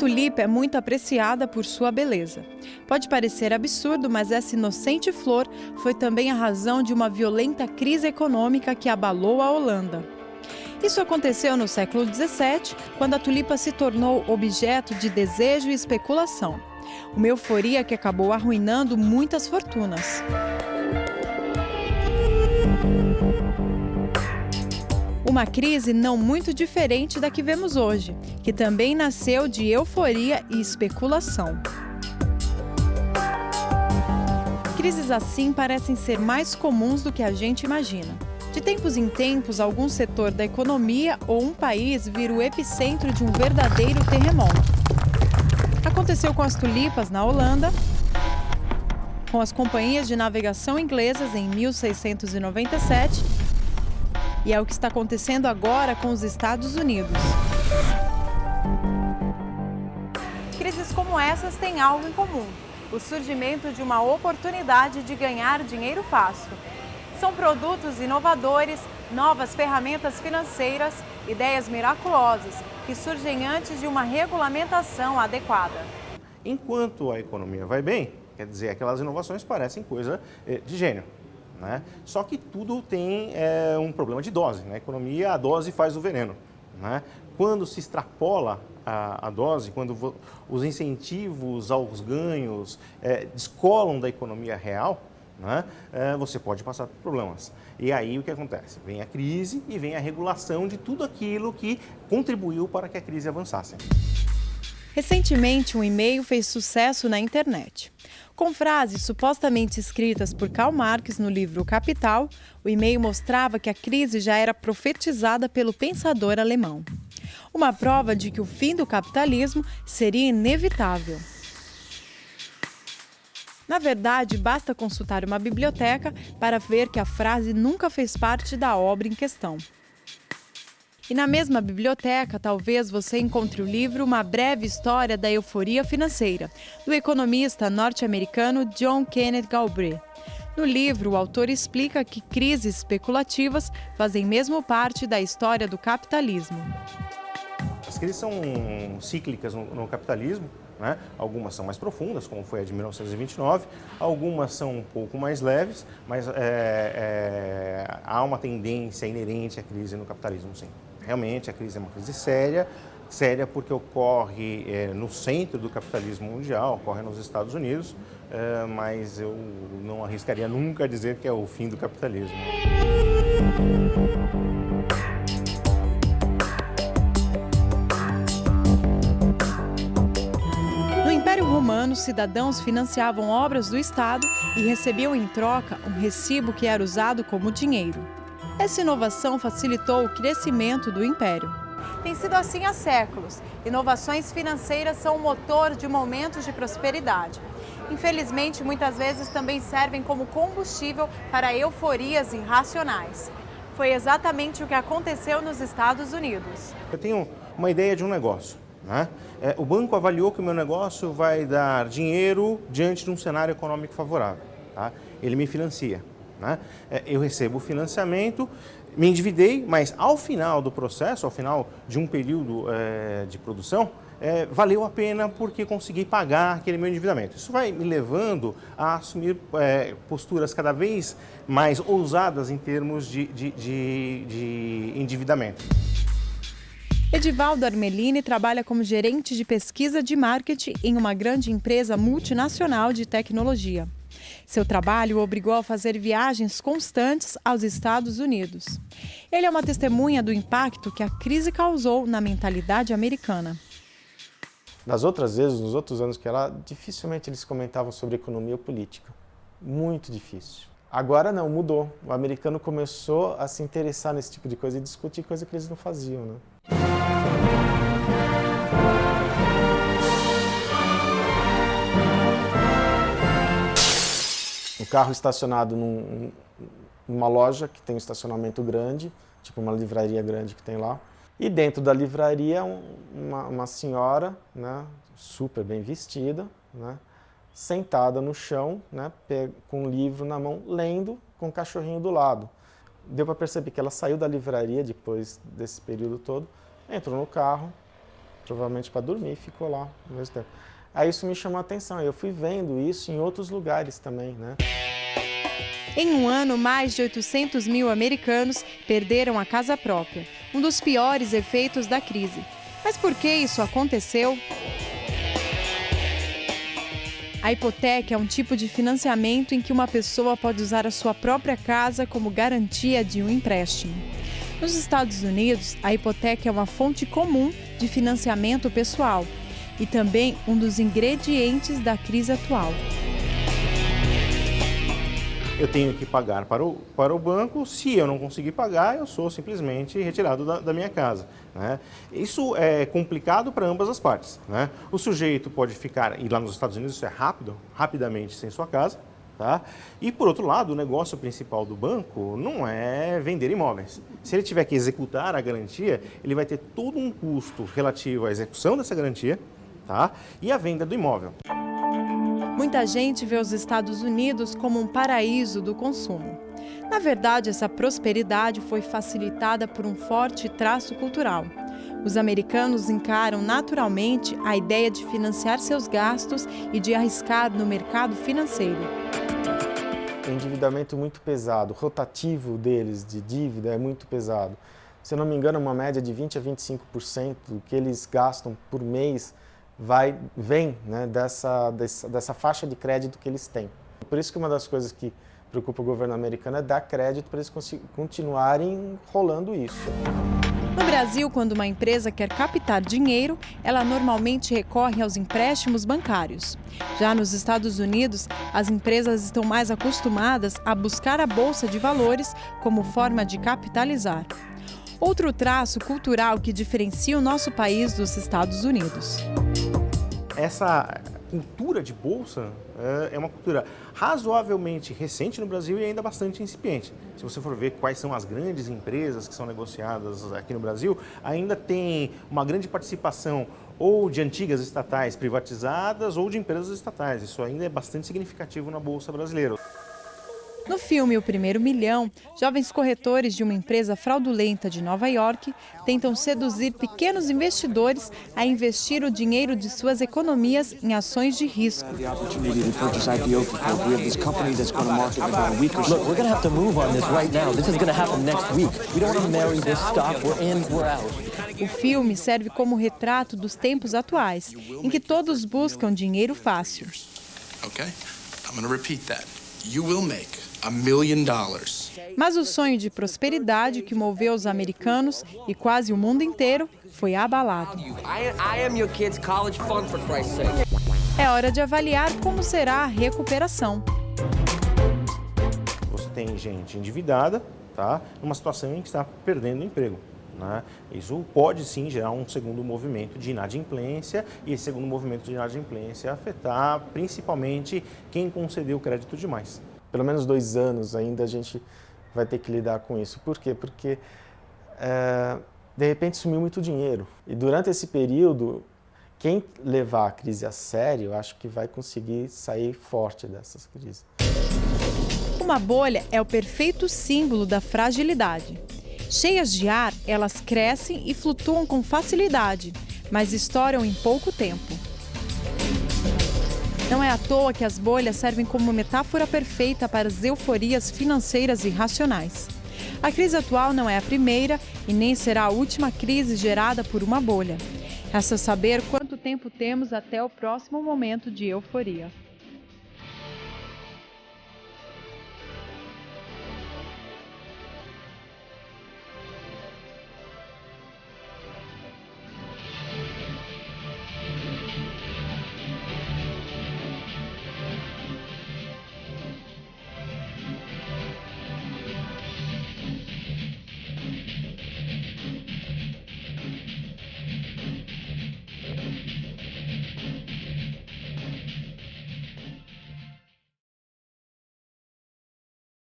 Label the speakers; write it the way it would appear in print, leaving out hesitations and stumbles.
Speaker 1: tulipa é muito apreciada por sua beleza. Pode parecer absurdo, mas essa inocente flor foi também a razão de uma violenta crise econômica que abalou a Holanda. Isso aconteceu no século XVII, quando a tulipa se tornou objeto de desejo e especulação. Uma euforia que acabou arruinando muitas fortunas. Uma crise não muito diferente da que vemos hoje, que também nasceu de euforia e especulação. Crises assim parecem ser mais comuns do que a gente imagina. De tempos em tempos, algum setor da economia ou um país vira o epicentro de um verdadeiro terremoto. Aconteceu com as tulipas na Holanda, com as companhias de navegação inglesas em 1697, e é o que está acontecendo agora com os Estados Unidos. Crises como essas têm algo em comum: o surgimento de uma oportunidade de ganhar dinheiro fácil. São produtos inovadores, novas ferramentas financeiras, ideias miraculosas que surgem antes de uma regulamentação adequada.
Speaker 2: Enquanto a economia vai bem, quer dizer, aquelas inovações parecem coisa de gênio, né? Só que tudo tem um problema de dose. Na economia, a dose faz o veneno, né? Quando se extrapola a dose, quando os incentivos aos ganhos descolam da economia real, né, você pode passar por problemas. E aí o que acontece? Vem a crise e vem a regulação de tudo aquilo que contribuiu para que a crise avançasse.
Speaker 1: Recentemente, um e-mail fez sucesso na internet. Com frases supostamente escritas por Karl Marx no livro Capital, o e-mail mostrava que a crise já era profetizada pelo pensador alemão. Uma prova de que o fim do capitalismo seria inevitável. Na verdade, basta consultar uma biblioteca para ver que a frase nunca fez parte da obra em questão. E na mesma biblioteca, talvez você encontre o livro Uma Breve História da Euforia Financeira, do economista norte-americano John Kenneth Galbraith. No livro, o autor explica que crises especulativas fazem mesmo parte da história do capitalismo.
Speaker 2: As crises são cíclicas no capitalismo, né? Algumas são mais profundas, como foi a de 1929, algumas são um pouco mais leves, mas há uma tendência inerente à crise no capitalismo, sim. Realmente a crise é uma crise séria porque ocorre no centro do capitalismo mundial, ocorre nos Estados Unidos, mas eu não arriscaria nunca dizer que é o fim do capitalismo.
Speaker 1: No Império Romano, cidadãos financiavam obras do Estado e recebiam em troca um recibo que era usado como dinheiro. Essa inovação facilitou o crescimento do Império. Tem sido assim há séculos. Inovações financeiras são o motor de momentos de prosperidade. Infelizmente, muitas vezes também servem como combustível para euforias irracionais. Foi exatamente o que aconteceu nos Estados Unidos.
Speaker 2: Eu tenho uma ideia de um negócio, né? O banco avaliou que o meu negócio vai dar dinheiro diante de um cenário econômico favorável, tá? Ele me financia, né? Eu recebo o financiamento, me endividei, mas ao final do processo, ao final de um período de produção, valeu a pena porque consegui pagar aquele meu endividamento. Isso vai me levando a assumir posturas cada vez mais ousadas em termos de endividamento.
Speaker 1: Edivaldo Armelini trabalha como gerente de pesquisa de marketing em uma grande empresa multinacional de tecnologia. Seu trabalho o obrigou a fazer viagens constantes aos Estados Unidos. Ele é uma testemunha do impacto que a crise causou na mentalidade americana.
Speaker 3: Das outras vezes, nos outros anos que era, dificilmente eles comentavam sobre economia ou política. Muito difícil. Agora não, mudou. O americano começou a se interessar nesse tipo de coisa e discutir coisa que eles não faziam, né? O carro estacionado numa loja que tem um estacionamento grande, tipo uma livraria grande que tem lá. E dentro da livraria, uma senhora, né, super bem vestida, né, sentada no chão, né, com um livro na mão, lendo, com um cachorrinho do lado. Deu para perceber que ela saiu da livraria depois desse período todo, entrou no carro provavelmente para dormir, e ficou lá ao mesmo tempo. Aí isso me chamou a atenção, eu fui vendo isso em outros lugares também, né?
Speaker 1: Em um ano, mais de 800 mil americanos perderam a casa própria, um dos piores efeitos da crise. Mas por que isso aconteceu? A hipoteca é um tipo de financiamento em que uma pessoa pode usar a sua própria casa como garantia de um empréstimo. Nos Estados Unidos, a hipoteca é uma fonte comum de financiamento pessoal e também um dos ingredientes da crise atual.
Speaker 2: Eu tenho que pagar para o banco, se eu não conseguir pagar, eu sou simplesmente retirado da minha casa, né? Isso é complicado para ambas as partes, né? O sujeito pode ficar, e lá nos Estados Unidos isso é rapidamente sem sua casa, tá? E por outro lado, o negócio principal do banco não é vender imóveis. Se ele tiver que executar a garantia, ele vai ter todo um custo relativo à execução dessa garantia, tá? E à venda do imóvel.
Speaker 1: Muita gente vê os Estados Unidos como um paraíso do consumo. Na verdade, essa prosperidade foi facilitada por um forte traço cultural. Os americanos encaram naturalmente a ideia de financiar seus gastos e de arriscar no mercado financeiro.
Speaker 3: Tem endividamento muito pesado, o rotativo deles de dívida é muito pesado. Se eu não me engano, uma média de 20% a 25% do que eles gastam por mês vem, né, dessa faixa de crédito que eles têm. Por isso que uma das coisas que preocupa o governo americano é dar crédito para eles continuarem rolando isso.
Speaker 1: No Brasil, quando uma empresa quer captar dinheiro, ela normalmente recorre aos empréstimos bancários. Já nos Estados Unidos, as empresas estão mais acostumadas a buscar a bolsa de valores como forma de capitalizar. Outro traço cultural que diferencia o nosso país dos Estados Unidos.
Speaker 2: Essa cultura de bolsa é uma cultura razoavelmente recente no Brasil e ainda bastante incipiente. Se você for ver quais são as grandes empresas que são negociadas aqui no Brasil, ainda tem uma grande participação ou de antigas estatais privatizadas ou de empresas estatais. Isso ainda é bastante significativo na Bolsa brasileira.
Speaker 1: No filme O Primeiro Milhão, jovens corretores de uma empresa fraudulenta de Nova York tentam seduzir pequenos investidores a investir o dinheiro de suas economias em ações de risco. O filme serve como retrato dos tempos atuais, em que todos buscam dinheiro fácil.
Speaker 4: Okay, I'm going to repeat that. You will make $1 million.
Speaker 1: Mas o sonho de prosperidade que moveu os americanos e quase o mundo inteiro foi abalado. É hora de avaliar como será a recuperação.
Speaker 2: Você tem gente endividada, tá? Numa situação em que está perdendo o emprego, né? Isso pode sim gerar um segundo movimento de inadimplência e esse segundo movimento de inadimplência afetar principalmente quem concedeu crédito demais.
Speaker 3: Pelo menos 2 anos ainda a gente vai ter que lidar com isso. Por quê? Porque, de repente, sumiu muito dinheiro. E durante esse período, quem levar a crise a sério, eu acho que vai conseguir sair forte dessas crises.
Speaker 1: Uma bolha é o perfeito símbolo da fragilidade. Cheias de ar, elas crescem e flutuam com facilidade, mas estouram em pouco tempo. Não é à toa que as bolhas servem como metáfora perfeita para as euforias financeiras irracionais. A crise atual não é a primeira e nem será a última crise gerada por uma bolha. Resta saber quanto tempo temos até o próximo momento de euforia.